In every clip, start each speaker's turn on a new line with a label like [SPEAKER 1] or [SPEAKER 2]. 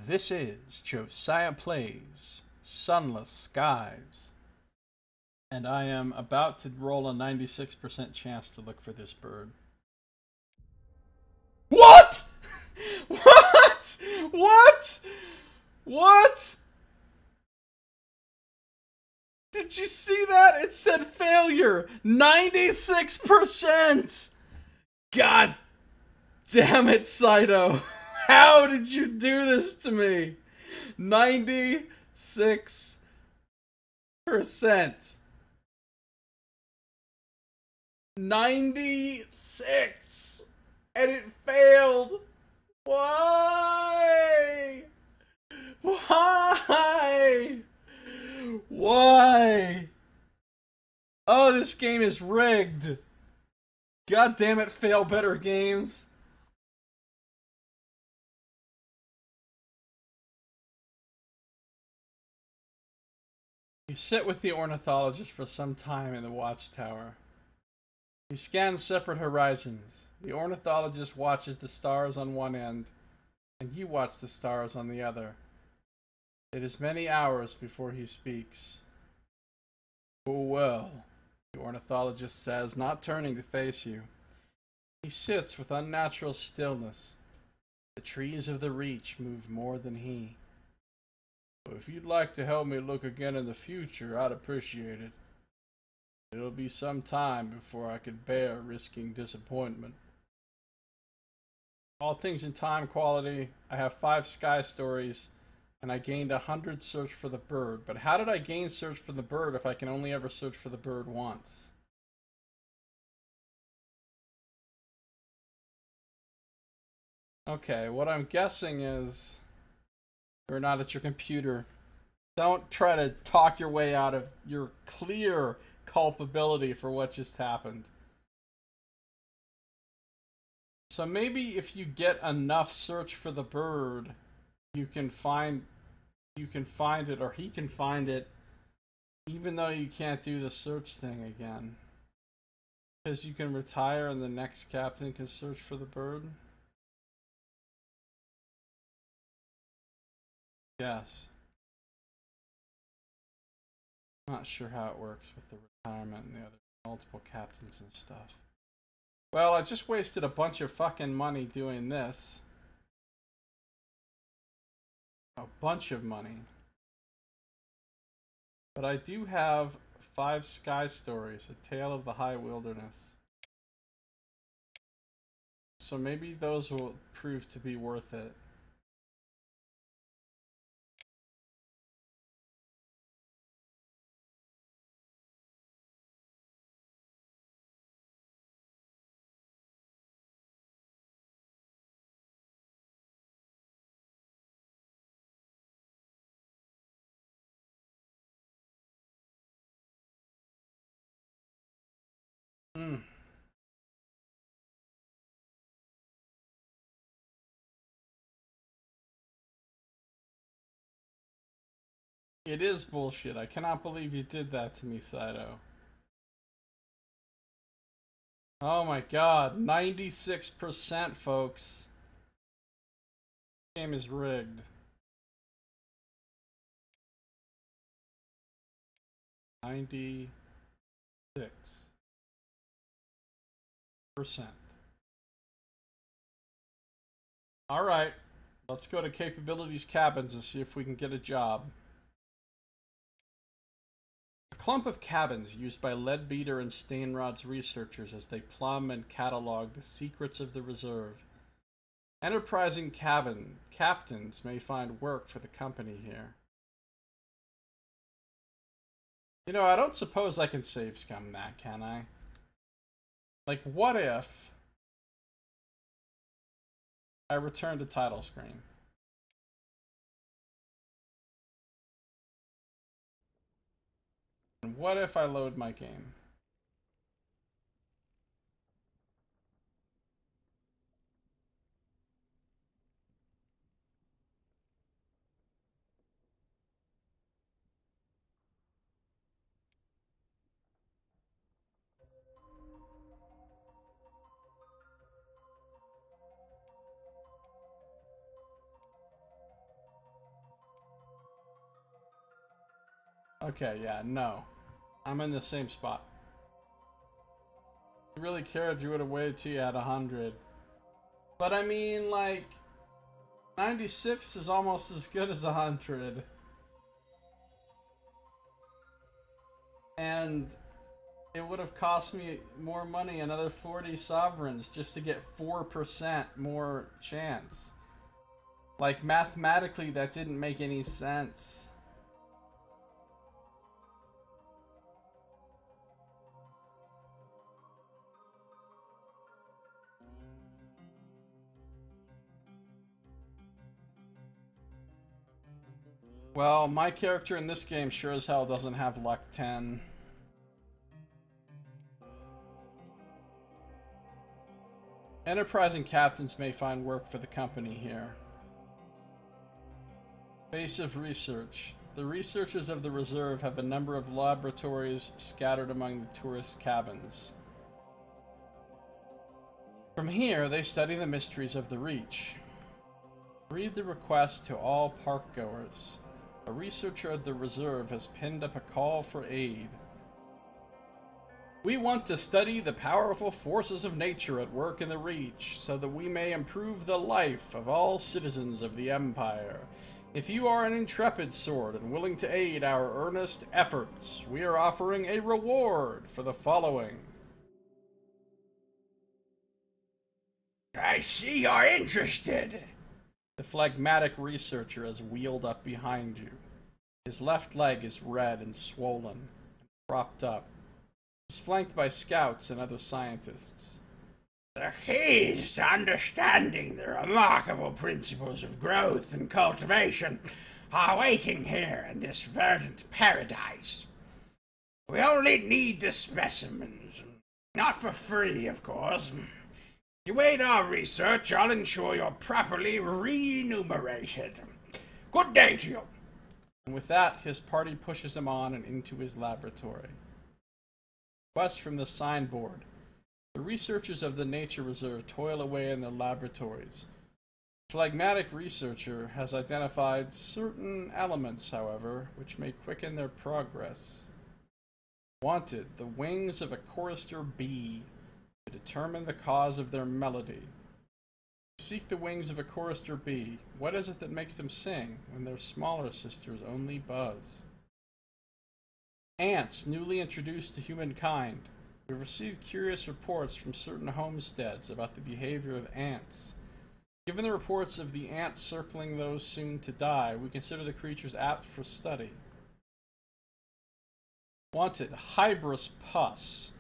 [SPEAKER 1] This is Josiah Plays Sunless Skies, and I am about to roll a 96% chance to look for this bird. What? What? What? What? Did you see that? It said failure. 96%! God damn it, Saito. How did you do this to me? 96%. 96! And it failed! Why? Why? Why? Oh, this game is rigged. God damn it, Failbetter games. You sit with the ornithologist for some time in the watchtower. You scan separate horizons. The ornithologist watches the stars on one end, and you watch the stars on the other. It is many hours before he speaks. Oh well, the ornithologist says, not turning to face you. He sits with unnatural stillness. The trees of the reach move more than he. If you'd like to help me look again in the future, I'd appreciate it. It'll be some time before I could bear risking disappointment. All things in time quality. I have 5 sky stories, and I gained 100 search for the bird. But how did I gain search for the bird if I can only ever search for the bird once? Okay, what I'm guessing is you're not at your computer. Don't try to talk your way out of your clear culpability for what just happened. So maybe if you get enough search for the bird, you can find it, or he can find it, even though you can't do the search thing again. Because you can retire and the next captain can search for the bird. Yes. Not sure how it works with the retirement and the other multiple captains and stuff. Well, I just wasted a bunch of fucking money doing this. A bunch of money. But I do have 5 sky stories, A Tale of the High Wilderness. So maybe those will prove to be worth it. Hmm. It is bullshit. I cannot believe you did that to me, Saito. Oh my god, 96%, folks. This game is rigged. 96%. Alright, let's go to Capabilities Cabins and see if we can get a job. A clump of cabins used by Leadbeater and Stainrod's researchers as they plumb and catalog the secrets of the reserve. Enterprising captains may find work for the company here. You know, I don't suppose I can save scum that, can I? Like, what if I return to title screen? And what if I load my game? Okay, yeah, no. I'm in the same spot. If you really cared, you would have waited till you had 100. But I mean, like, 96 is almost as good as 100. And it would have cost me more money, another 40 sovereigns, just to get 4% more chance. Like, mathematically, that didn't make any sense. Well, my character in this game sure as hell doesn't have luck 10. Enterprising captains may find work for the company here. Base of research. The researchers of the reserve have a number of laboratories scattered among the tourist cabins. From here, they study the mysteries of the Reach. Read the request to all parkgoers. A researcher at the reserve has pinned up a call for aid. We want to study the powerful forces of nature at work in the Reach, so that we may improve the life of all citizens of the Empire. If you are an intrepid sword and willing to aid our earnest efforts, we are offering a reward for the following. I see you're interested. The phlegmatic researcher has wheeled up behind you. His left leg is red and swollen, and propped up. He's flanked by scouts and other scientists. The keys to understanding the remarkable principles of growth and cultivation are waiting here in this verdant paradise. We only need the specimens. Not for free, of course. If you aid our research, I'll ensure you're properly remunerated. Good day to you. And with that, his party pushes him on and into his laboratory. Request from the signboard. The researchers of the nature reserve toil away in their laboratories. The phlegmatic researcher has identified certain elements, however, which may quicken their progress. Wanted, the wings of a chorister bee to determine the cause of their melody. Seek the wings of a chorister bee. What is it that makes them sing when their smaller sisters only buzz? Ants newly introduced to humankind. We've received curious reports from certain homesteads about the behavior of ants. Given the reports of the ants circling those soon to die, we consider the creatures apt for study. Wanted, Hybris pus.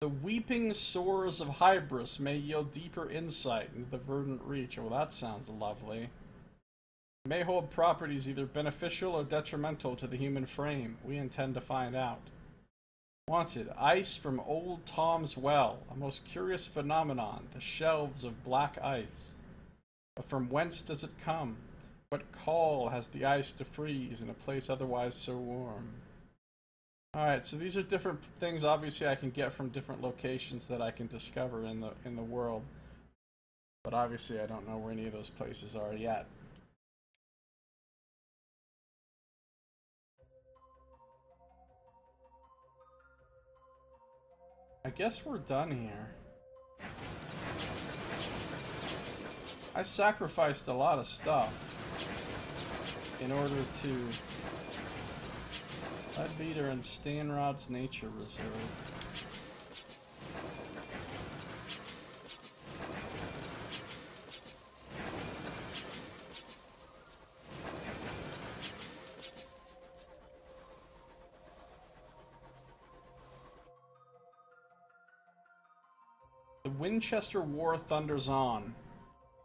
[SPEAKER 1] The weeping sores of Hybris may yield deeper insight into the verdant Reach. Oh, that sounds lovely. It may hold properties either beneficial or detrimental to the human frame. We intend to find out. Wanted, ice from Old Tom's Well, a most curious phenomenon, the shelves of black ice. But from whence does it come? What call has the ice to freeze in a place otherwise so warm? Alright, so these are different things obviously I can get from different locations that I can discover in the world. But obviously I don't know where any of those places are yet. I guess we're done here. I sacrificed a lot of stuff in order to Failbetter and Stanrod's Nature Reserve. The Winchester War thunders on.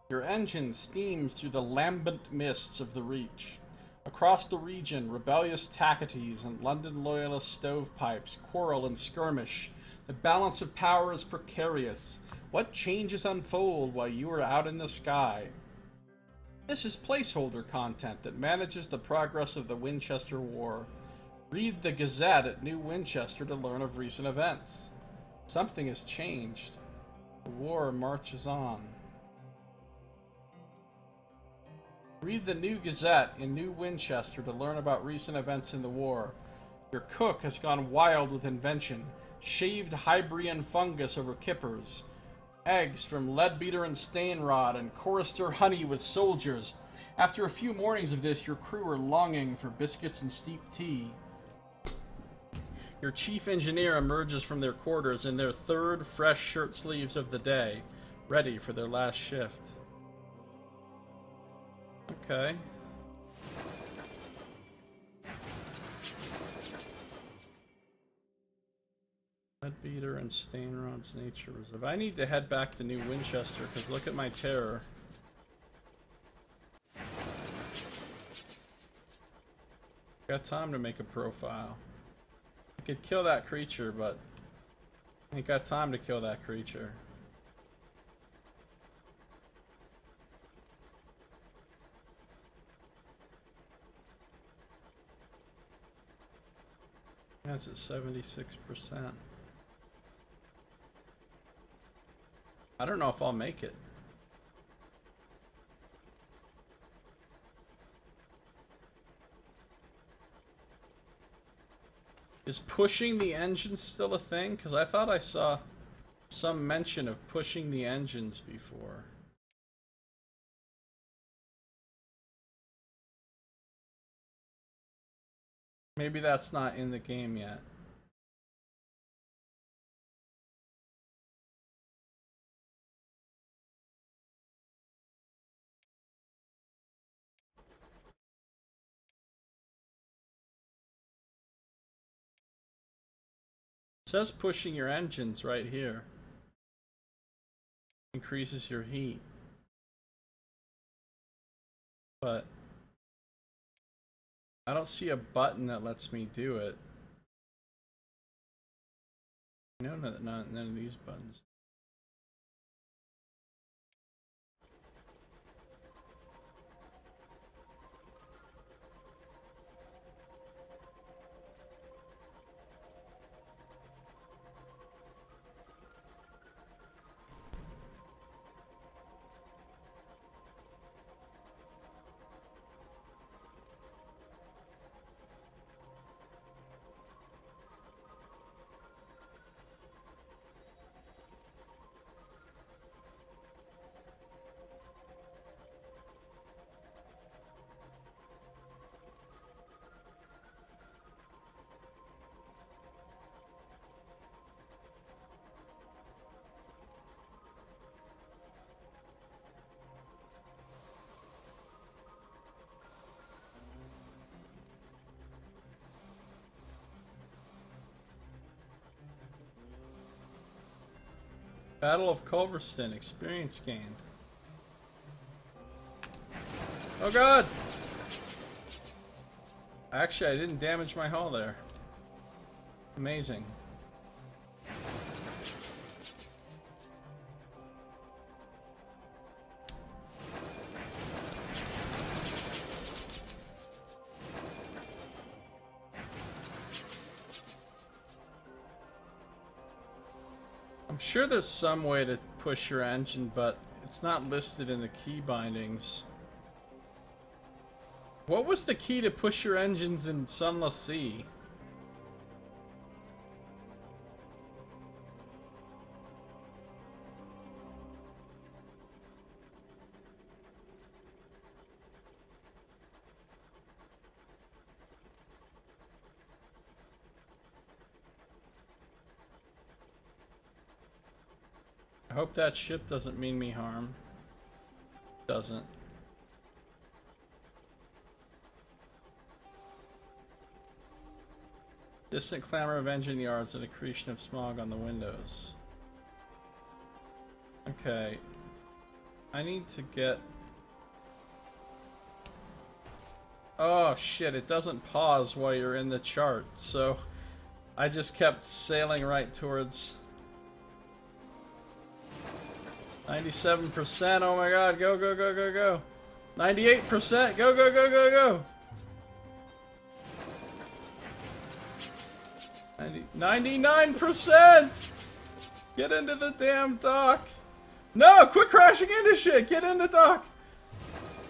[SPEAKER 1] Your engine steams through the lambent mists of the Reach. Across the region, rebellious Tacites and London loyalist stovepipes quarrel and skirmish. The balance of power is precarious. What changes unfold while you are out in the sky? This is placeholder content that manages the progress of the Winchester War. Read the Gazette at New Winchester to learn of recent events. Something has changed. The war marches on. Read the New Gazette in New Winchester to learn about recent events in the war. Your cook has gone wild with invention. Shaved Hybrian fungus over kippers. Eggs from Leadbeater and Stainrod and chorister honey with soldiers. After a few mornings of this, your crew are longing for biscuits and steeped tea. Your chief engineer emerges from their quarters in their third fresh shirt sleeves of the day, ready for their last shift. Okay. Leadbeater and Stainrod's Nature Reserve. I need to head back to New Winchester, because look at my terror. Got time to make a profile. I could kill that creature, but I ain't got time to kill that creature. That's at 76%. I don't know if I'll make it. Is pushing the engines still a thing? Because I thought I saw some mention of pushing the engines before. Maybe that's not in the game yet. It says pushing your engines right here. Increases your heat. But I don't see a button that lets me do it. No, none of these buttons. Battle of Culverston, experience gained. Oh god! Actually, I didn't damage my hull there. Amazing. I'm sure there's some way to push your engine, but it's not listed in the key bindings. What was the key to push your engines in Sunless Sea? I hope that ship doesn't mean me harm. Doesn't. Distant clamor of engine yards and accretion of smog on the windows. Okay. I need to get... Oh shit, it doesn't pause while you're in the chart, so I just kept sailing right towards 97%. Oh my god, go, go, go, go, go. 98%, go, go, go, go, go. 99%! Get into the damn dock. No, quit crashing into shit. Get in the dock.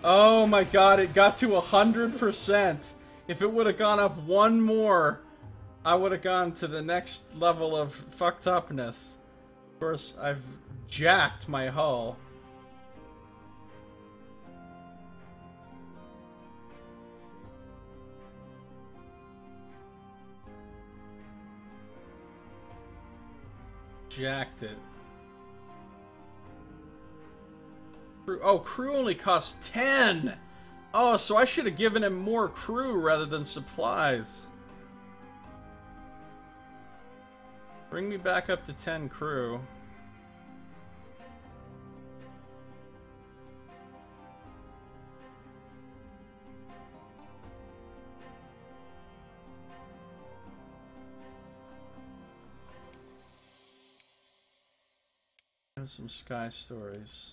[SPEAKER 1] Oh my god, it got to 100%. If it would have gone up one more, I would have gone to the next level of fucked upness. Of course, I've jacked my hull. Jacked it. Oh, crew only costs 10! Oh, so I should have given him more crew rather than supplies. Bring me back up to 10 crew. There's some sky stories.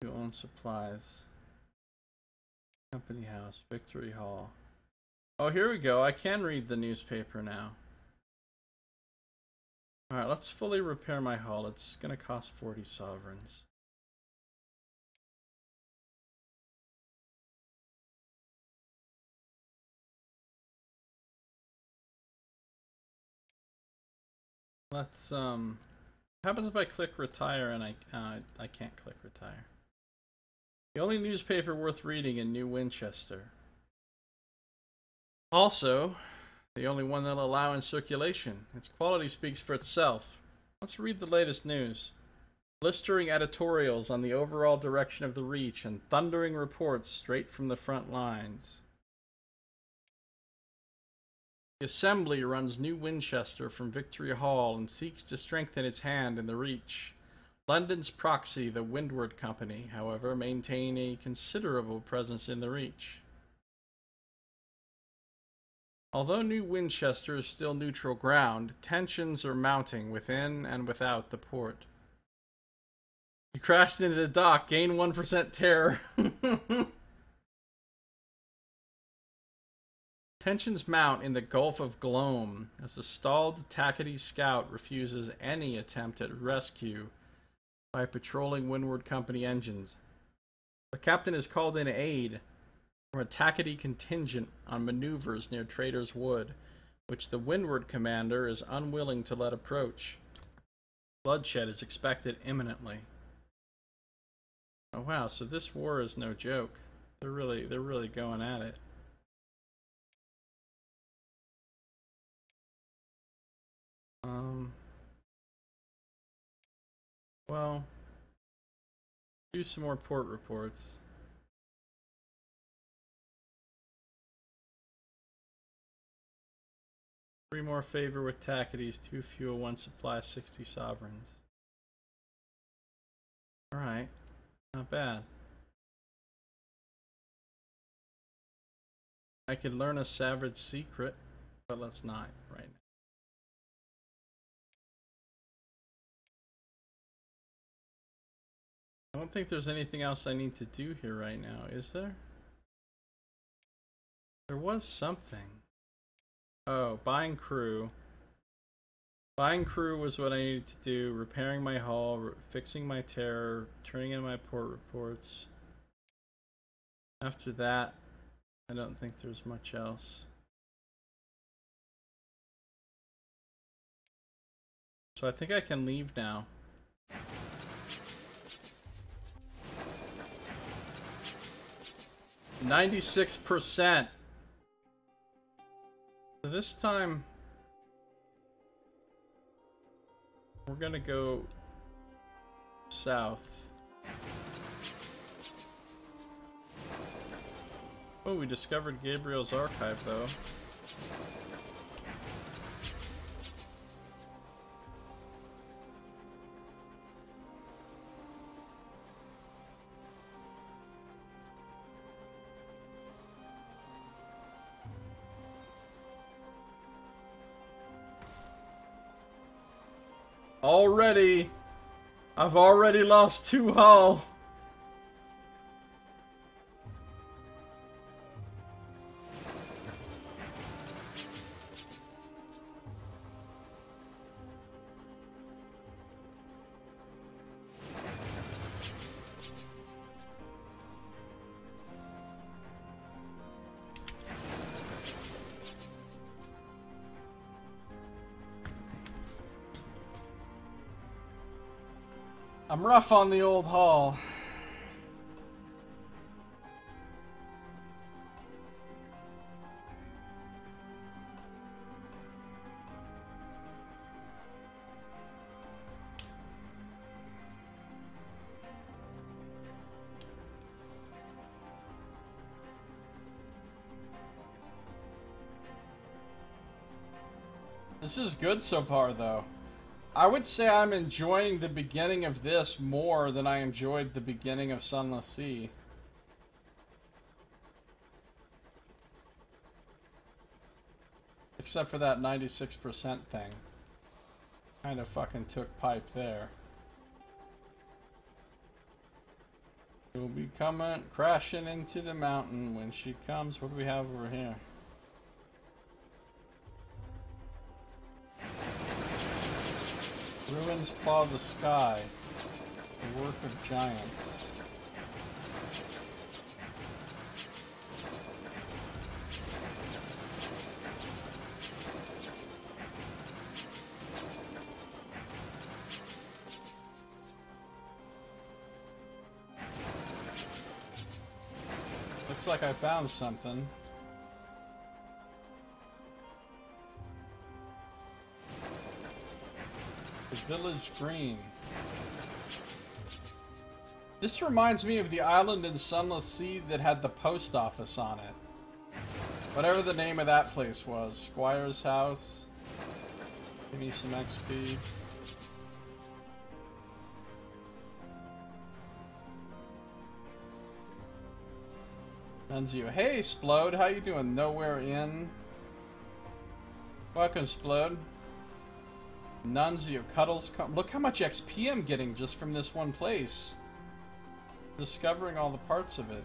[SPEAKER 1] You own supplies. Company house, Victory Hall. Oh, here we go. I can read the newspaper now. Alright, let's fully repair my hull. It's gonna cost 40 sovereigns. Let's, what happens if I click retire and I can't click retire? The only newspaper worth reading in New Winchester. Also, the only one they'll allow in circulation. Its quality speaks for itself. Let's read the latest news. Blistering editorials on the overall direction of the Reach and thundering reports straight from the front lines. The Assembly runs New Winchester from Victory Hall and seeks to strengthen its hand in the Reach. London's proxy, the Windward Company, however, maintain a considerable presence in the Reach. Although New Winchester is still neutral ground, tensions are mounting within and without the port. You crashed into the dock, gain 1% terror. Tensions mount in the Gulf of Gloam as the stalled Tackety scout refuses any attempt at rescue by patrolling Windward Company engines. The captain is called in aid from a Tackety contingent on maneuvers near Trader's Wood, which the Windward commander is unwilling to let approach. Bloodshed is expected imminently. Oh wow, so this war is no joke. They're really going at it. Well, do some more port reports. Three more favor with Tacketies, 2 fuel, 1 supply, 60 sovereigns. Alright, not bad. I could learn a savage secret, but let's not right now. I don't think there's anything else I need to do here right now, is there? There was something. Oh, buying crew. Buying crew was what I needed to do. Repairing my hull, fixing my terror, turning in my port reports. After that, I don't think there's much else. So I think I can leave now. %96%. So this time we're gonna go south. Oh, we discovered Gabriel's archive though. Already, I've already lost 2 hull. I'm rough on the old hull. This is good so far, though. I would say I'm enjoying the beginning of this more than I enjoyed the beginning of Sunless Sea. Except for that 96% thing. Kinda fucking took pipe there. She'll be coming, crashing into the mountain when she comes. What do we have over here? Ruins claw the sky. The work of giants. Looks like I found something. The village green. This reminds me of the island in Sunless Sea that had the post office on it. Whatever the name of that place was. Squire's house. Give me some XP. Nunzio. Hey, Splode. How you doing? Nowhere in. Welcome, Splode. Nunzio. Cuddles. Look how much XP I'm getting just from this one place. Discovering all the parts of it.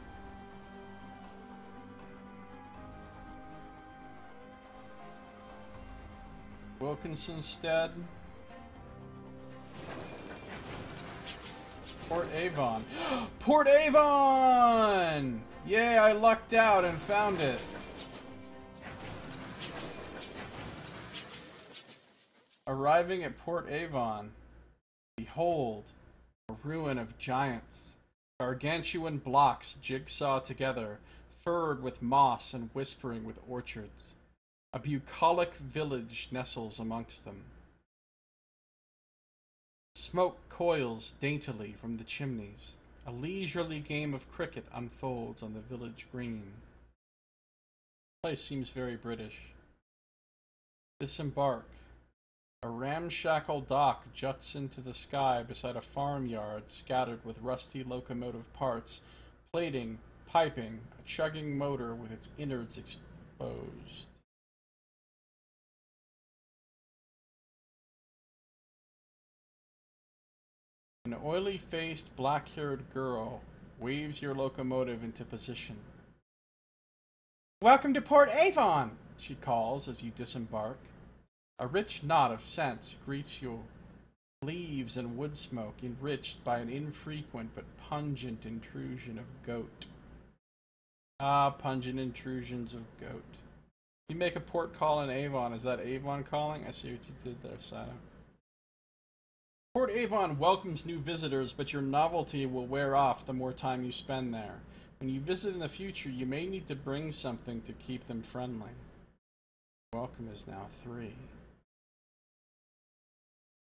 [SPEAKER 1] Wilkinsonstead. Port Avon. Port Avon! Yay, I lucked out and found it. Arriving at Port Avon. Behold, a ruin of giants. Gargantuan blocks jigsaw together, furred with moss and whispering with orchards. A bucolic village nestles amongst them. Smoke coils daintily from the chimneys. A leisurely game of cricket unfolds on the village green. The place seems very British. Disembark. A ramshackle dock juts into the sky beside a farmyard scattered with rusty locomotive parts, plating, piping, a chugging motor with its innards exposed. An oily-faced, black-haired girl waves your locomotive into position. "Welcome to Port Avon!" she calls as you disembark. A rich knot of scents greets you. Leaves and wood smoke enriched by an infrequent but pungent intrusion of goat. Ah, pungent intrusions of goat. You make a port call in Avon. Is that Avon calling? I see what you did there, Sato. Port Avon welcomes new visitors, but your novelty will wear off the more time you spend there. When you visit in the future, you may need to bring something to keep them friendly. Welcome is now 3.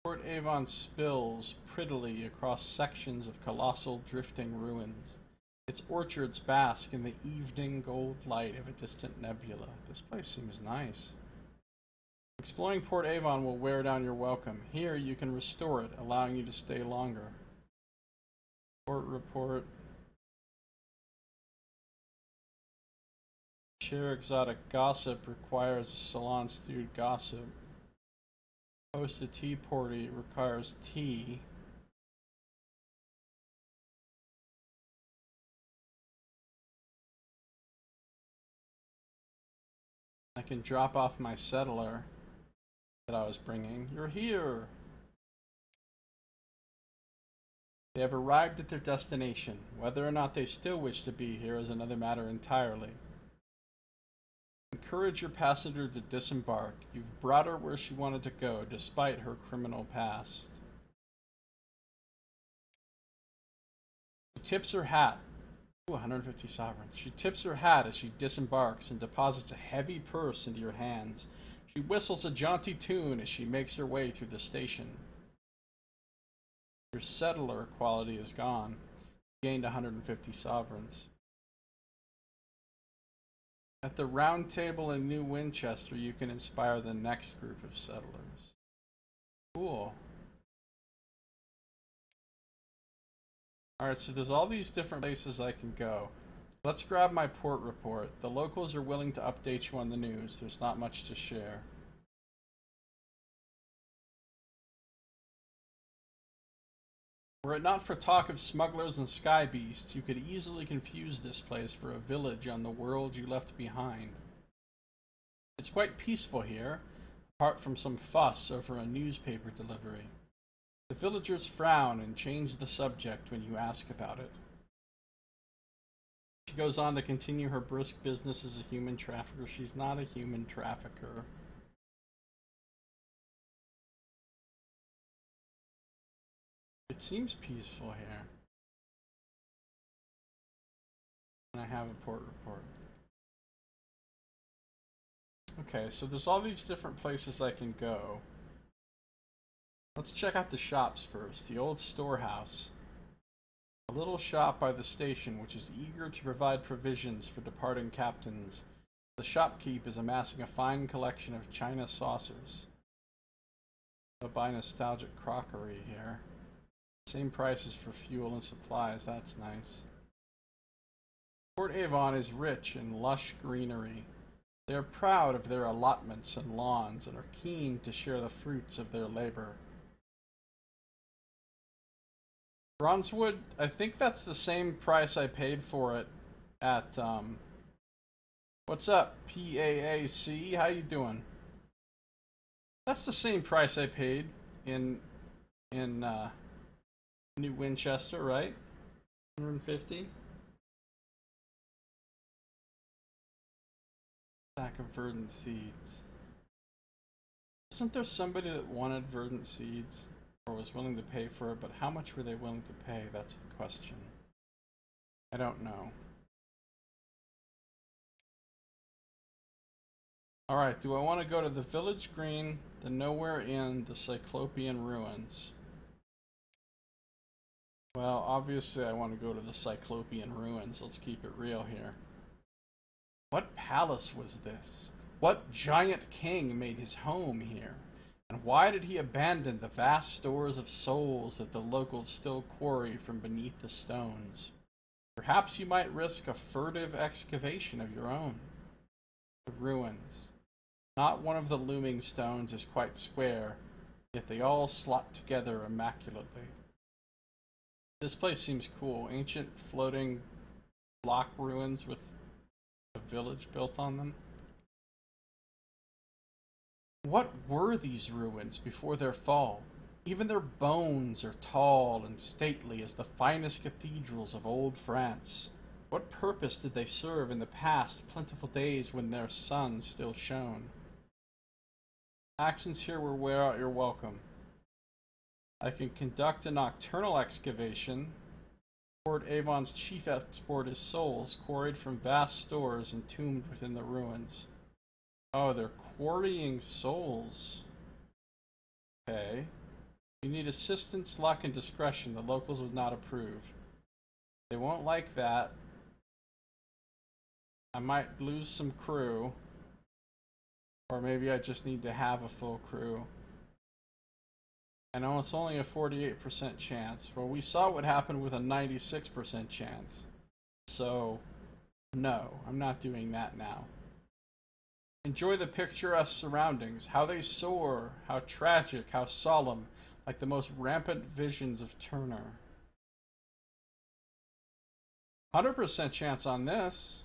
[SPEAKER 1] Port Avon spills prettily across sections of colossal drifting ruins. Its orchards bask in the evening gold light of a distant nebula. This place seems nice. Exploring Port Avon will wear down your welcome. Here you can restore it, allowing you to stay longer. Port report. Share exotic gossip requires salon-stewed gossip. Host a tea party requires tea. I can drop off my settler that I was bringing. You're here! They have arrived at their destination. Whether or not they still wish to be here is another matter entirely. Encourage your passenger to disembark. You've brought her where she wanted to go, despite her criminal past. tips her hat. Ooh, 150 sovereigns. She tips her hat as she disembarks and deposits a heavy purse into your hands. She whistles a jaunty tune as she makes her way through the station. Your settler quality is gone. You gained 150 sovereigns. At the round table in New Winchester, you can inspire the next group of settlers. Cool. Alright, so there's all these different places I can go. Let's grab my port report. The locals are willing to update you on the news. There's not much to share. Were it not for talk of smugglers and sky beasts, you could easily confuse this place for a village on the world you left behind. It's quite peaceful here, apart from some fuss over a newspaper delivery. The villagers frown and change the subject when you ask about it. She goes on to continue her brisk business as a human trafficker. She's not a human trafficker. It seems peaceful here. And I have a port report. Okay, so there's all these different places I can go. Let's check out the shops first. The old storehouse. A little shop by the station which is eager to provide provisions for departing captains. The shopkeep is amassing a fine collection of china saucers. I'll buy nostalgic crockery here. Same prices for fuel and supplies, that's nice. Port Avon is rich in lush greenery. They are proud of their allotments and lawns and are keen to share the fruits of their labor. Bronzewood, I think that's the same price I paid for it at, what's up, PAAC? How you doing? That's the same price I paid in New Winchester, right? 150? Sack of verdant seeds. Isn't there somebody that wanted verdant seeds? Or was willing to pay for it, but how much were they willing to pay? That's the question. I don't know. Alright, do I want to go to the Village Green, the Nowhere Inn, the Cyclopean Ruins? Well, obviously I want to go to the Cyclopean Ruins. Let's keep it real here. What palace was this? What giant king made his home here? And why did he abandon the vast stores of souls that the locals still quarry from beneath the stones? Perhaps you might risk a furtive excavation of your own. The ruins. Not one of the looming stones is quite square, yet they all slot together immaculately. This place seems cool. Ancient floating block ruins with a village built on them. What were these ruins before their fall? Even their bones are tall and stately as the finest cathedrals of old France. What purpose did they serve in the past plentiful days when their sun still shone? Actions here will wear out your welcome. I can conduct a nocturnal excavation. Port Avon's chief export is souls quarried from vast stores entombed within the ruins. Oh, they're quarrying souls. Okay. You need assistance, luck, and discretion. The locals would not approve. They won't like that. I might lose some crew. Or maybe I just need to have a full crew. I know it's only a 48% chance. Well, we saw what happened with a 96% chance. So, no, I'm not doing that now. Enjoy the picturesque surroundings, how they soar, how tragic, how solemn, like the most rampant visions of Turner. 100% chance on this.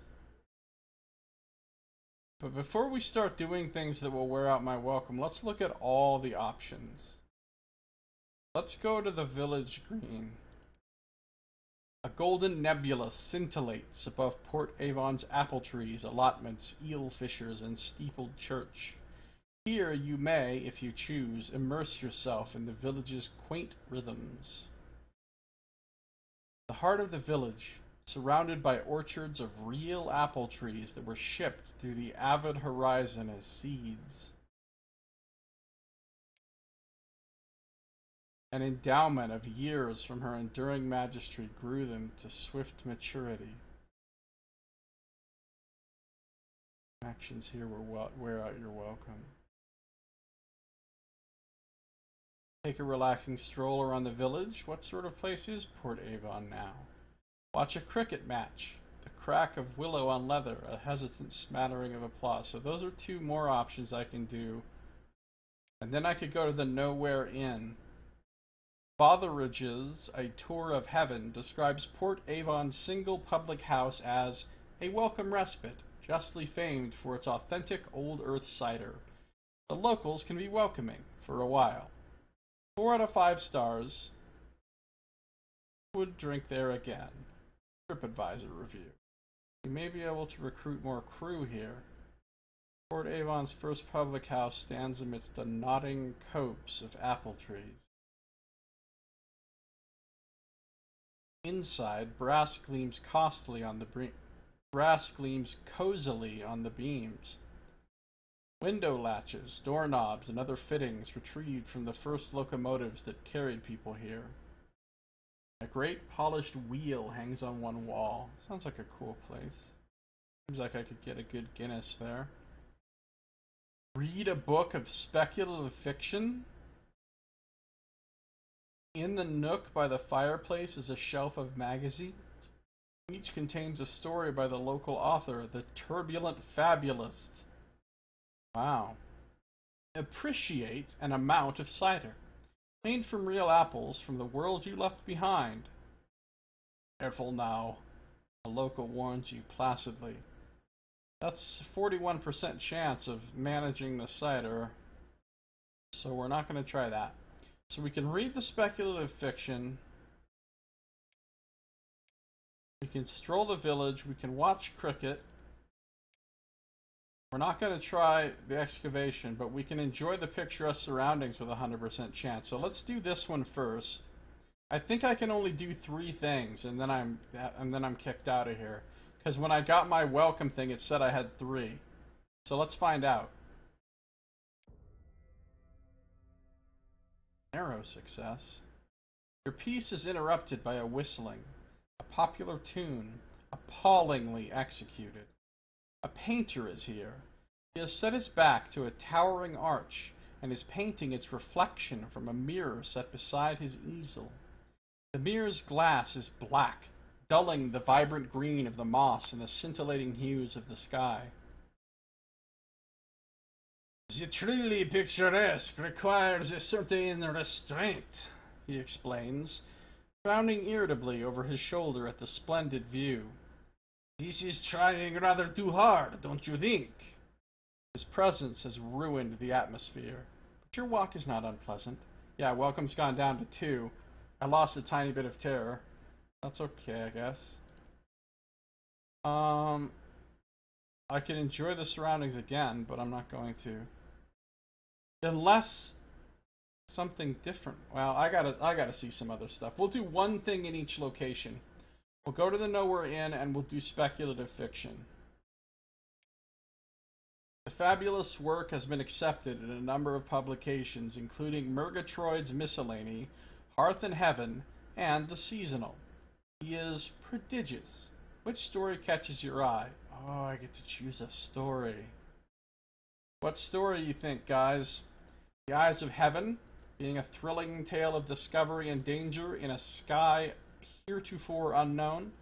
[SPEAKER 1] But before we start doing things that will wear out my welcome, let's look at all the options. Let's go to the Village Green. A golden nebula scintillates above Port Avon's apple trees, allotments, eel fishers, and steepled church. Here you may, if you choose, immerse yourself in the village's quaint rhythms. The heart of the village, surrounded by orchards of real apple trees that were shipped through the avid horizon as seeds. An endowment of years from her enduring majesty grew them to swift maturity. Actions here will wear out your welcome. Take a relaxing stroll around the village. What sort of place is Port Avon now? Watch a cricket match. The crack of willow on leather, a hesitant smattering of applause. So those are two more options I can do. And then I could go to the Nowhere Inn. Fotheridge's A Tour of Heaven describes Port Avon's single public house as a welcome respite, justly famed for its authentic Old Earth cider. The locals can be welcoming for a while. 4 out of 5 stars. Would drink there again. TripAdvisor review. You may be able to recruit more crew here. Port Avon's first public house stands amidst the nodding copse of apple trees. Inside, brass gleams costly on the cozily on the beams. Window latches, doorknobs, and other fittings retrieved from the first locomotives that carried people here. A great polished wheel hangs on one wall. Sounds like a cool place. Seems like I could get a good Guinness there. Read a book of speculative fiction. In the nook by the fireplace is a shelf of magazines. Each contains a story by the local author, the Turbulent Fabulist. Wow. Appreciate an amount of cider. Made from real apples from the world you left behind. Careful now. A local warns you placidly. That's a 41% chance of managing the cider. So we're not going to try that. So we can read the speculative fiction. We can stroll the village. We can watch cricket. We're not going to try the excavation, but we can enjoy the picturesque surroundings with a 100% chance. So let's do this one first. I think I can only do 3 things, and then I'm kicked out of here. Because when I got my welcome thing, it said I had 3. So let's find out. Narrow success. Your piece is interrupted by a whistling. A popular tune, appallingly executed. A painter is here. He has set his back to a towering arch and is painting its reflection from a mirror set beside his easel. The mirror's glass is black, dulling the vibrant green of the moss and the scintillating hues of the sky. The truly picturesque requires a certain restraint, he explains, frowning irritably over his shoulder at the splendid view. This is trying rather too hard, don't you think? His presence has ruined the atmosphere. But your walk is not unpleasant. Yeah, welcome's gone down to 2. I lost a tiny bit of terror. That's okay, I guess. I can enjoy the surroundings again, but I'm not going to. Unless something different. Well, I gotta see some other stuff. We'll do one thing in each location. We'll go to the Nowhere Inn and we'll do speculative fiction. The fabulous work has been accepted in a number of publications, including Murgatroyd's Miscellany, Hearth and Heaven, and The Seasonal. He is prodigious. Which story catches your eye? Oh, I get to choose a story. What story you think, guys? The Eyes of Heaven, being a thrilling tale of discovery and danger in a sky heretofore unknown.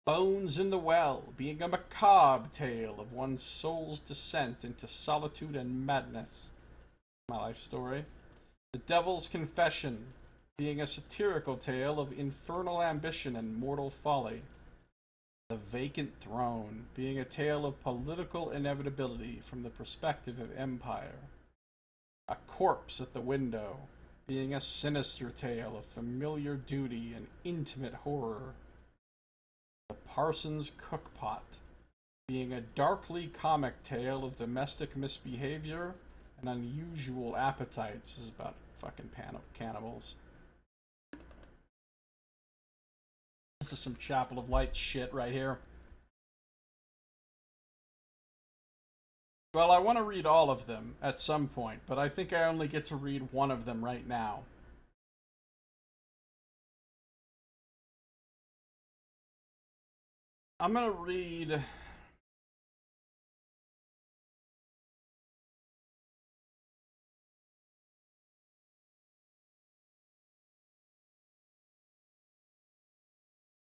[SPEAKER 1] Bones in the Well, being a macabre tale of one's soul's descent into solitude and madness. My life story. The Devil's Confession, being a satirical tale of infernal ambition and mortal folly. The Vacant Throne, being a tale of political inevitability from the perspective of empire. A Corpse at the Window, being a sinister tale of familiar duty and intimate horror. The Parson's Cookpot, being a darkly comic tale of domestic misbehavior and unusual appetites. This is about fucking cannibals. This is some Chapel of Light shit right here. Well, I want to read all of them at some point, but I think I only get to read one of them right now. I'm gonna read...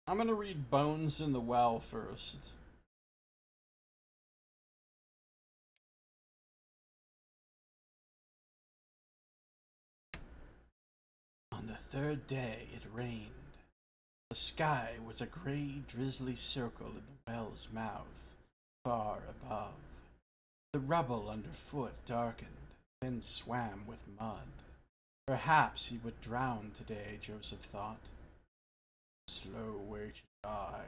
[SPEAKER 1] I'm gonna read Bones in the Well first. On the third day it rained. The sky was a grey, drizzly circle in the well's mouth, far above. The rubble underfoot darkened, then swam with mud. Perhaps he would drown today, Joseph thought. Slow way to die,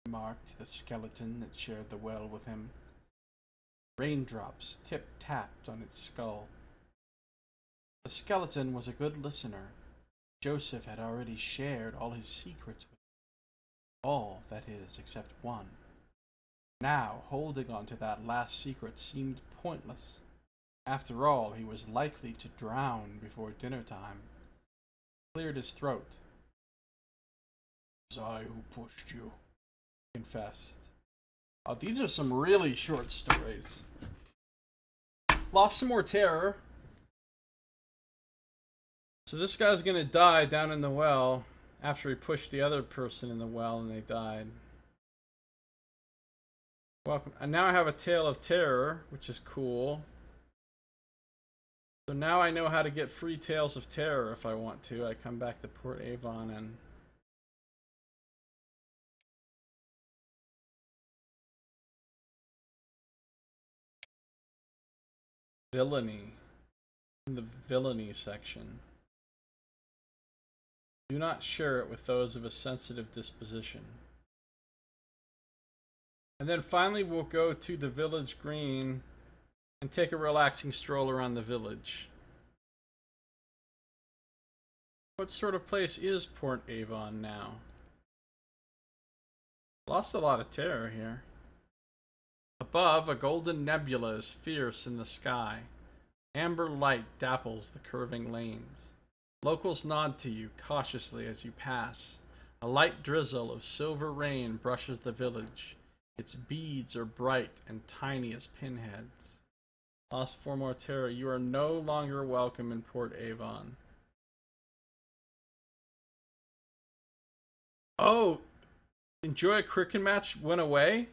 [SPEAKER 1] remarked the skeleton that shared the well with him. Raindrops tip-tapped on its skull. The skeleton was a good listener. Joseph had already shared all his secrets with him. All, that is, except one. Now, holding on to that last secret seemed pointless. After all, he was likely to drown before dinner time. He cleared his throat. It was I who pushed you, he confessed. Oh, these are some really short stories. Lost some more terror. So this guy's gonna die down in the well after he pushed the other person in the well and they died. Welcome. And now I have a tale of terror, which is cool. So now I know how to get free tales of terror if I want to. I come back to Port Avon and... Villainy. In the villainy section. Do not share it with those of a sensitive disposition. And then finally we'll go to the village green and take a relaxing stroll around the village. What sort of place is Port Avon now? Lost a lot of terror here. Above, a golden nebula is fierce in the sky. Amber light dapples the curving lanes. Locals nod to you cautiously as you pass. A light drizzle of silver rain brushes the village. Its beads are bright and tiny as pinheads. Lost 4 more terror. You are no longer welcome in Port Avon. Oh! Enjoy a cricket match went away?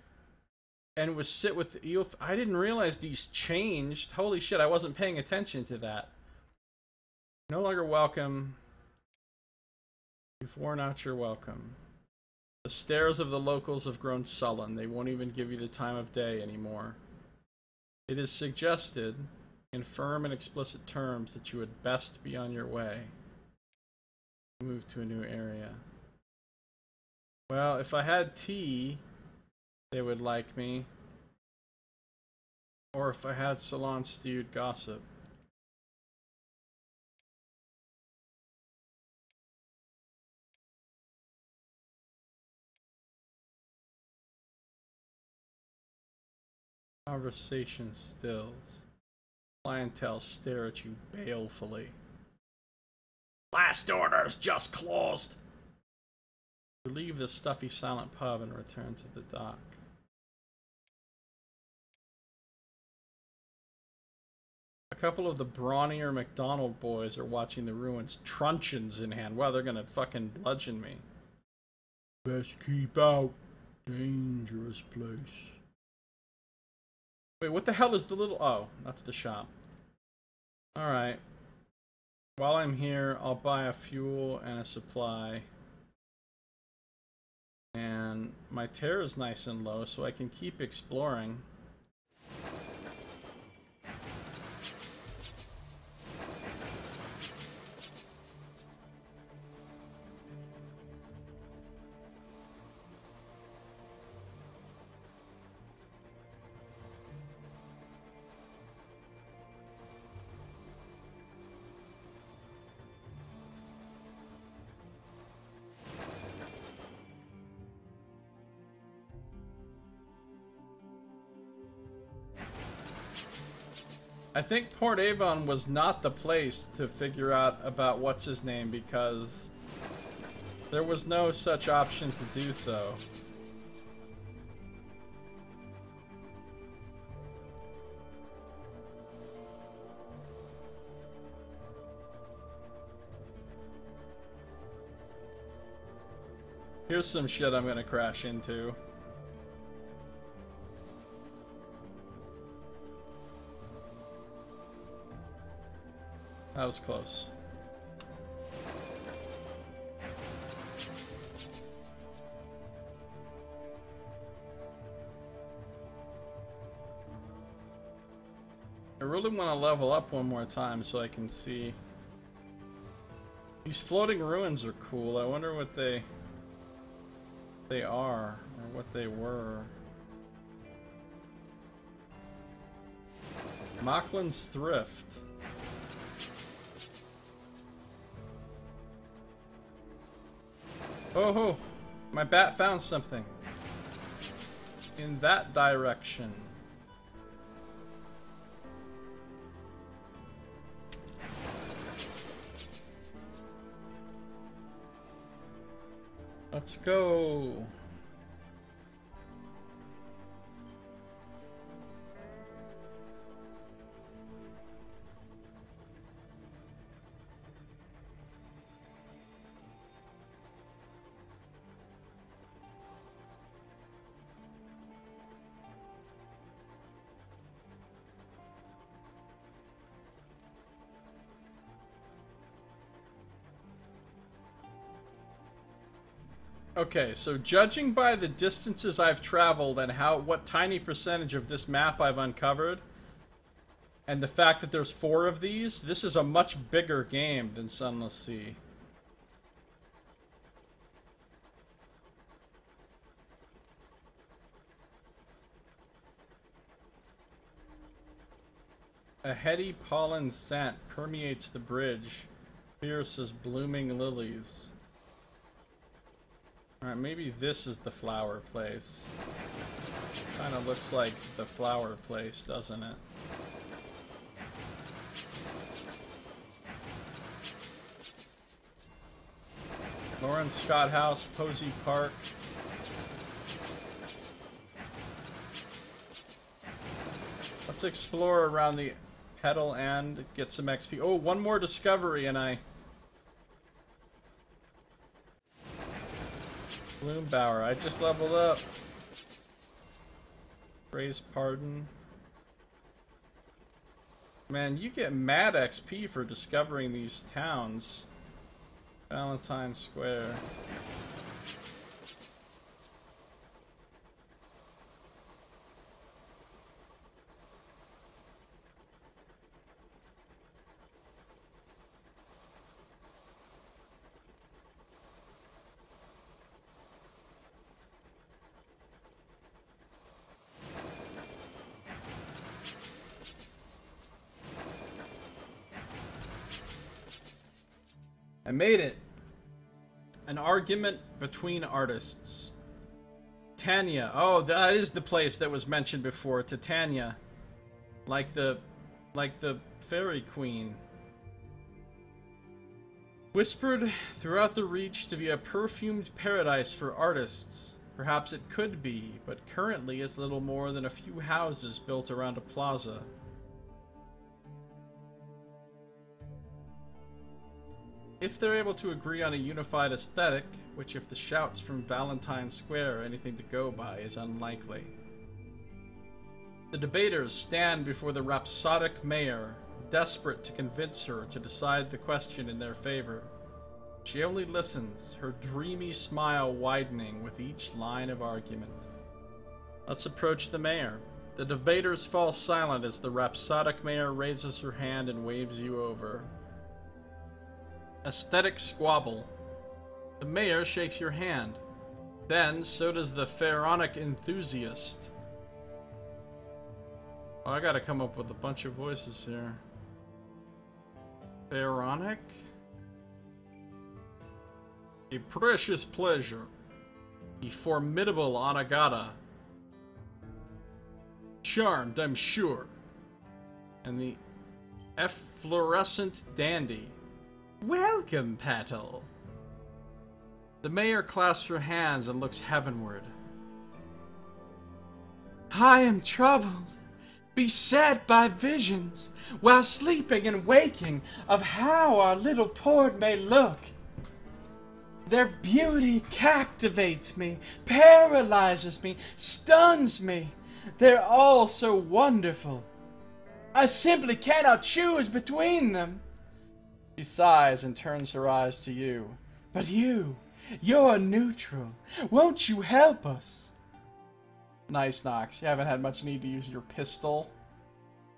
[SPEAKER 1] And was sit with the eel. I didn't realize these changed. Holy shit, I wasn't paying attention to that. No longer welcome. You've worn out your welcome. The stares of the locals have grown sullen. They won't even give you the time of day anymore. It is suggested, in firm and explicit terms, that you had best be on your way. Move to a new area. Well, if I had tea, they would like me. Or if I had salon-stewed gossip. Conversation stills. Clientele stare at you balefully. Last orders just closed! You leave the stuffy silent pub and return to the dock. A couple of the brawnier McDonald boys are watching the ruins, truncheons in hand. Wow, they're gonna fucking bludgeon me. Best keep out. Dangerous place. Wait, what the hell is the little... Oh, that's the shop. Alright. While I'm here, I'll buy a fuel and a supply. And my terror is nice and low, so I can keep exploring. I think Port Avon was not the place to figure out about what's his name because there was no such option to do so. Here's some shit I'm gonna crash into. That was close. I really want to level up one more time so I can see. These floating ruins are cool. I wonder what they are, or what they were. Mockland's Thrift. Oh ho! My bat found something. In that direction. Let's go. Okay, so judging by the distances I've traveled and what tiny percentage of this map I've uncovered, and the fact that there's 4 of these, this is a much bigger game than Sunless Sea. A heady pollen scent permeates the bridge, fierce as blooming lilies. Alright, maybe this is the flower place. Kinda looks like the flower place, doesn't it? Lawrence Scott House, Posey Park. Let's explore around the pedal and get some XP. Oh, one more discovery and I... Bloombower, I just leveled up. Praise pardon. Man, you get mad XP for discovering these towns. Valentine Square. I made it! An argument between artists. Tanya. Oh, that is the place that was mentioned before. Titania. Like the fairy queen. Whispered throughout the Reach to be a perfumed paradise for artists. Perhaps it could be, but currently it's little more than a few houses built around a plaza. If they're able to agree on a unified aesthetic, which if the shouts from Valentine Square are anything to go by, is unlikely. The debaters stand before the rhapsodic mayor, desperate to convince her to decide the question in their favor. She only listens, her dreamy smile widening with each line of argument. Let's approach the mayor. The debaters fall silent as the rhapsodic mayor raises her hand and waves you over. Aesthetic squabble. The mayor shakes your hand. Then, so does the pharaonic enthusiast. Oh, I gotta come up with a bunch of voices here. Pharaonic? A precious pleasure. The formidable Anagata. Charmed, I'm sure. And the efflorescent dandy. Welcome, Petal. The mayor clasps her hands and looks heavenward. I am troubled, beset by visions, while sleeping and waking, of how our little port may look. Their beauty captivates me, paralyzes me, stuns me. They're all so wonderful. I simply cannot choose between them. She sighs and turns her eyes to you. But you're neutral. Won't you help us? Nice, Nox. You haven't had much need to use your pistol.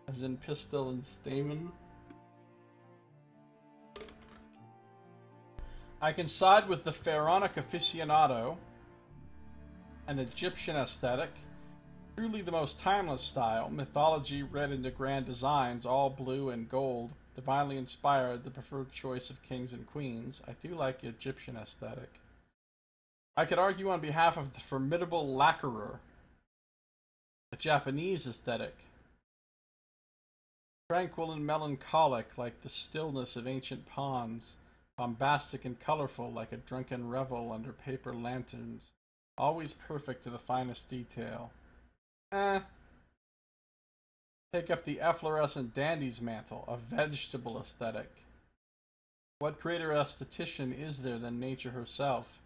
[SPEAKER 1] As in pistol and stamen. I can side with the pharaonic aficionado, an Egyptian aesthetic, truly the most timeless style, mythology read into grand designs, all blue and gold, divinely inspired, the preferred choice of kings and queens. I do like the Egyptian aesthetic. I could argue on behalf of the formidable lacquerer, the Japanese aesthetic, tranquil and melancholic like the stillness of ancient ponds, bombastic and colorful like a drunken revel under paper lanterns, always perfect to the finest detail. Take up the efflorescent dandy's mantle, a vegetable aesthetic. What greater esthetician is there than nature herself?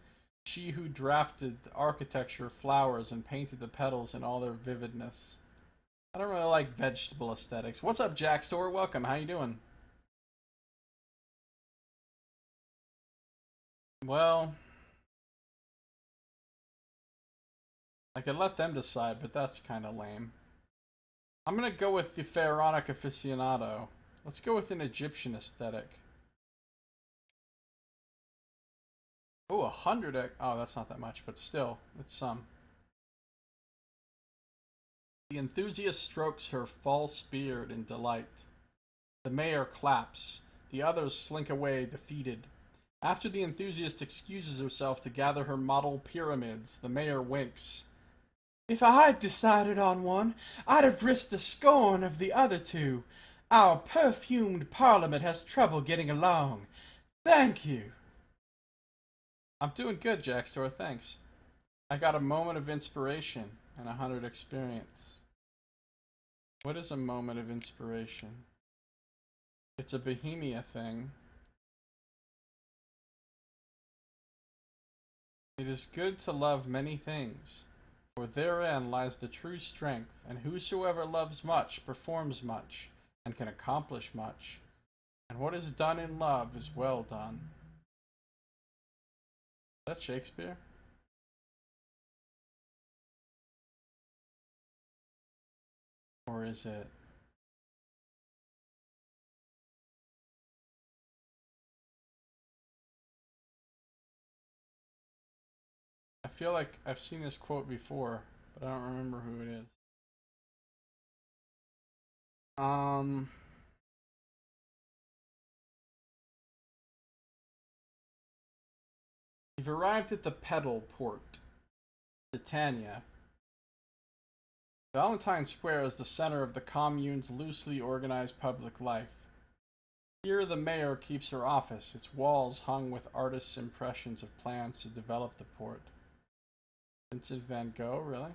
[SPEAKER 1] She who drafted the architecture of flowers and painted the petals in all their vividness. I don't really like vegetable aesthetics. What's up, Jack Store? Welcome. How you doing? Well, I could let them decide, but that's kind of lame. I'm gonna go with the pharaonic aficionado. Let's go with an Egyptian aesthetic. Oh, 100. Oh, that's not that much, but still, it's some. The enthusiast strokes her false beard in delight. The mayor claps. The others slink away defeated. After the enthusiast excuses herself to gather her model pyramids, the mayor winks. If I'd decided on one, I'd have risked the scorn of the other two. Our perfumed parliament has trouble getting along. Thank you. I'm doing good, Jackstor, thanks. I got a moment of inspiration and 100 experience. What is a moment of inspiration? It's a Bohemia thing. It is good to love many things, for therein lies the true strength, and whosoever loves much performs much, and can accomplish much. And what is done in love is well done. Is that Shakespeare? Or is it? I feel like I've seen this quote before, but I don't remember who it is. You've arrived at the Pedal Port, Titania. Valentine Square is the center of the commune's loosely organized public life. Here the mayor keeps her office, its walls hung with artists' impressions of plans to develop the port. Vincent van Gogh, really?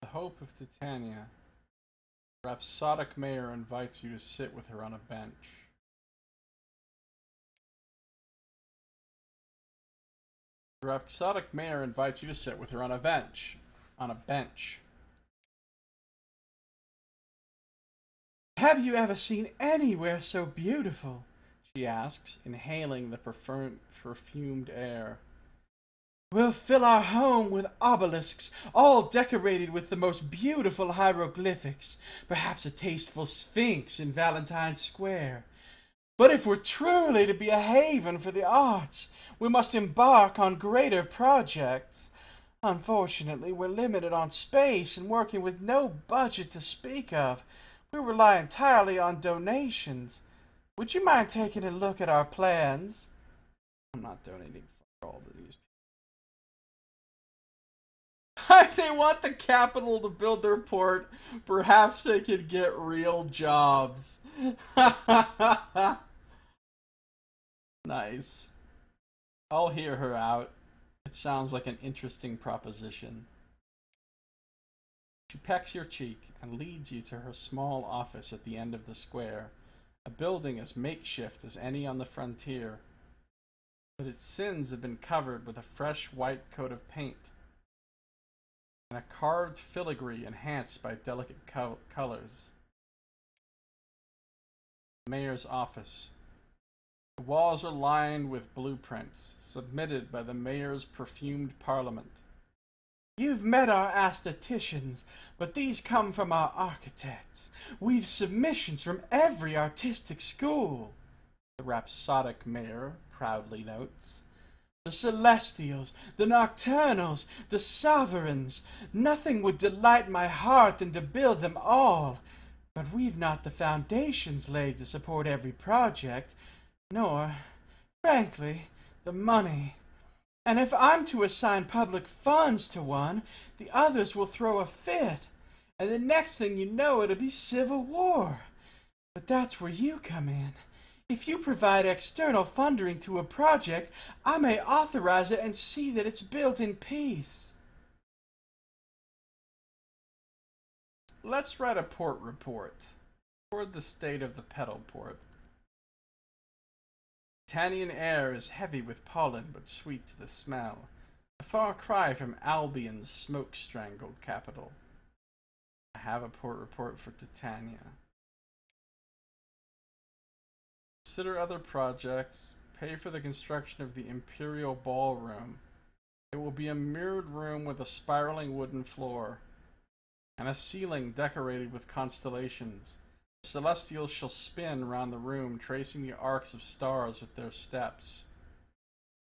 [SPEAKER 1] The Hope of Titania. The rhapsodic mayor invites you to sit with her on a bench. The rhapsodic mayor invites you to sit with her on a bench. Have you ever seen anywhere so beautiful? She asks, inhaling the perfumed air. We'll fill our home with obelisks, all decorated with the most beautiful hieroglyphics, perhaps a tasteful sphinx in Valentine Square. But if we're truly to be a haven for the arts, we must embark on greater projects. Unfortunately, we're limited on space and working with no budget to speak of. We rely entirely on donations. Would you mind taking a look at our plans? I'm not donating for all of these people. They want the capital to build their port. Perhaps they could get real jobs. Nice. I'll hear her out. It sounds like an interesting proposition. She pecks your cheek and leads you to her small office at the end of the square, a building as makeshift as any on the frontier. But its sins have been covered with a fresh white coat of paint, and a carved filigree enhanced by delicate colors. The mayor's office. The walls are lined with blueprints, submitted by the mayor's perfumed parliament. You've met our aestheticians, but these come from our architects. We've submissions from every artistic school, the rhapsodic mayor proudly notes. The celestials, the nocturnals, the sovereigns. Nothing would delight my heart than to build them all. But we've not the foundations laid to support every project, nor, frankly, the money. And if I'm to assign public funds to one, the others will throw a fit, and the next thing you know it'll be civil war. But that's where you come in. If you provide external funding to a project, I may authorize it and see that it's built in peace. Let's write a port report toward the state of the pedal port. Italian air is heavy with pollen, but sweet to the smell. A far cry from Albion's smoke-strangled capital. I have a port report for Titania. Consider other projects. Pay for the construction of the Imperial Ballroom. It will be a mirrored room with a spiraling wooden floor, and a ceiling decorated with constellations. Celestials shall spin around the room, tracing the arcs of stars with their steps.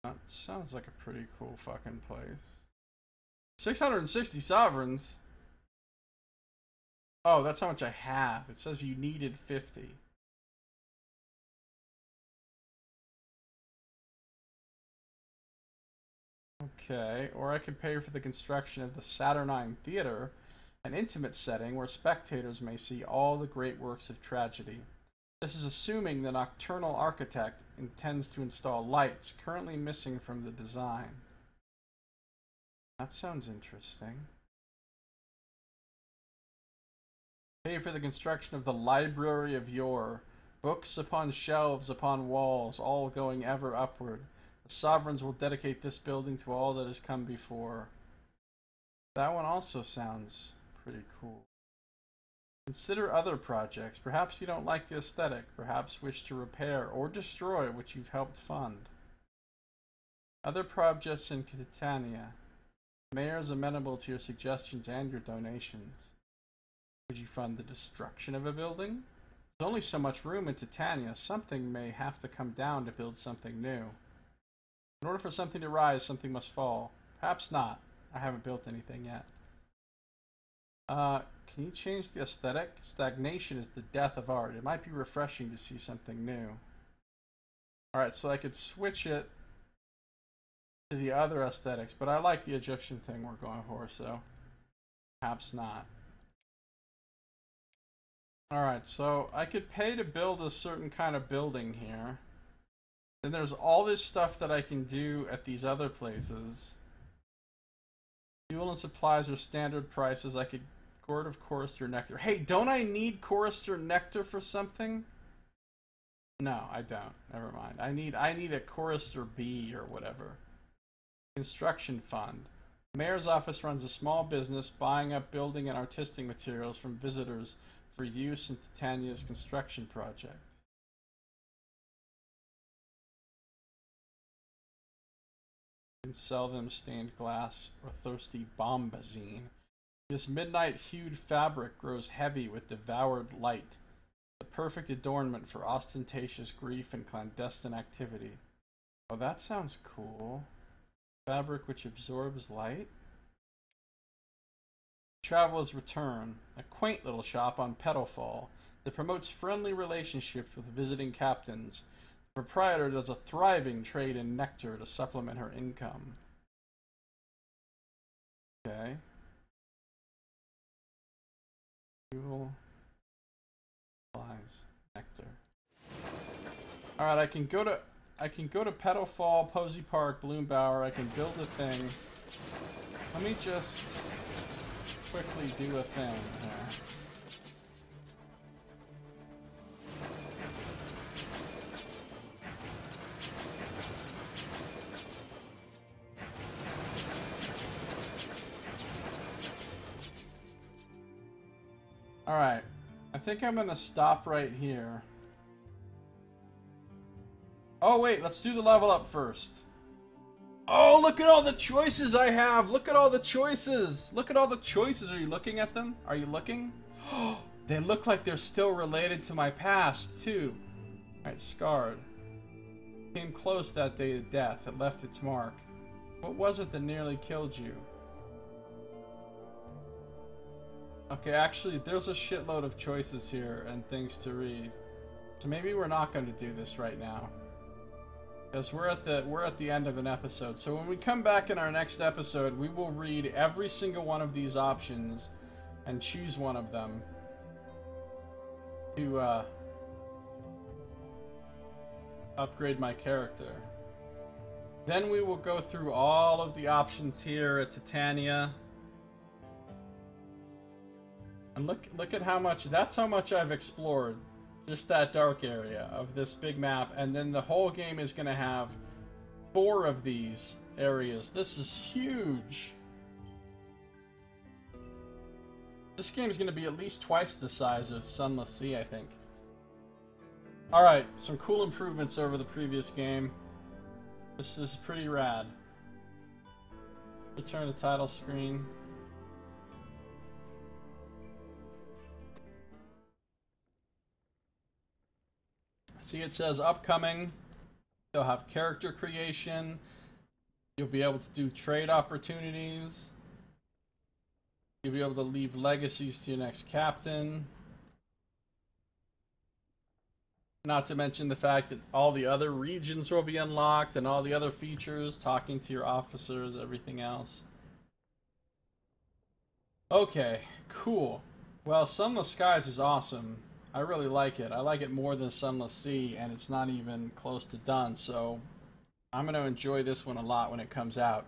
[SPEAKER 1] That sounds like a pretty cool fucking place. 660 sovereigns? Oh, that's how much I have. It says you needed 50. Okay, or I could pay for the construction of the Saturnine Theater, an intimate setting where spectators may see all the great works of tragedy. This is assuming the nocturnal architect intends to install lights currently missing from the design. That sounds interesting. Pay for the construction of the Library of Yore, books upon shelves upon walls, all going ever upward. The sovereigns will dedicate this building to all that has come before. That one also sounds pretty cool. Consider other projects. Perhaps you don't like the aesthetic. Perhaps wish to repair or destroy what you've helped fund. Other projects in Catania. The mayor is amenable to your suggestions and your donations. Would you fund the destruction of a building? There's only so much room in Titania. Something may have to come down to build something new. In order for something to rise, something must fall. Perhaps not. I haven't built anything yet. Can you change the aesthetic? Stagnation is the death of art. It might be refreshing to see something new. Alright, so I could switch it to the other aesthetics, but I like the Egyptian thing we're going for, so perhaps not. Alright, so I could pay to build a certain kind of building here. Then there's all this stuff that I can do at these other places. Fuel and supplies are standard prices. I could gourd of chorister nectar. Hey, don't I need chorister nectar for something? No, I don't. Never mind. I need a chorister bee or whatever. Construction fund. The mayor's office runs a small business buying up building and artistic materials from visitors for use in Titania's construction project. You can sell them stained glass or thirsty bombazine. This midnight-hued fabric grows heavy with devoured light, the perfect adornment for ostentatious grief and clandestine activity. Oh, that sounds cool. Fabric which absorbs light? Traveler's Return, a quaint little shop on Petalfall that promotes friendly relationships with visiting captains. The proprietor does a thriving trade in nectar to supplement her income. Okay. Fuel. Supplies. Nectar. Alright, I can go to Petalfall, Posey Park, Bloombower. I can build a thing. Let me just quickly do a thing here. Alright, I think I'm gonna stop right here. Oh wait, let's do the level up first. Oh, look at all the choices I have! Look at all the choices! Look at all the choices! Are you looking at them? Are you looking? Oh, they look like they're still related to my past, too. Alright, scarred. Came close that day to death. It left its mark. What was it that nearly killed you? Okay, actually, there's a shitload of choices here and things to read. So maybe we're not going to do this right now. Because we're at the end of an episode. So when we come back in our next episode, we will read every single one of these options and choose one of them to upgrade my character. Then we will go through all of the options here at Titania. And look at how much, that's how much I've explored. Just that dark area of this big map. And then the whole game is going to have 4 of these areas. This is huge. This game is going to be at least twice the size of Sunless Sea, I think. Alright, some cool improvements over the previous game. This is pretty rad. Return to title screen. See, it says upcoming. They'll have character creation. You'll be able to do trade opportunities. You'll be able to leave legacies to your next captain. Not to mention the fact that all the other regions will be unlocked and all the other features, talking to your officers, everything else. Okay, cool. Well, Sunless Skies is awesome. I really like it. I like it more than Sunless Sea, and it's not even close to done, so I'm going to enjoy this one a lot when it comes out.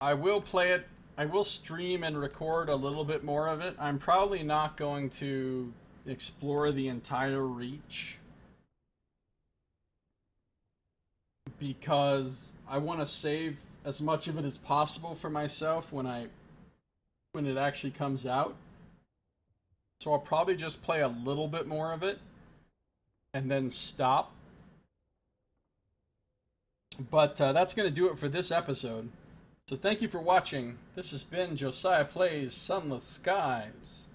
[SPEAKER 1] I will play it. I will stream and record a little bit more of it. I'm probably not going to explore the entire Reach because I want to save as much of it as possible for myself when it actually comes out. So I'll probably just play a little bit more of it and then stop. But that's going to do it for this episode. So thank you for watching. This has been Josiah Plays Sunless Skies.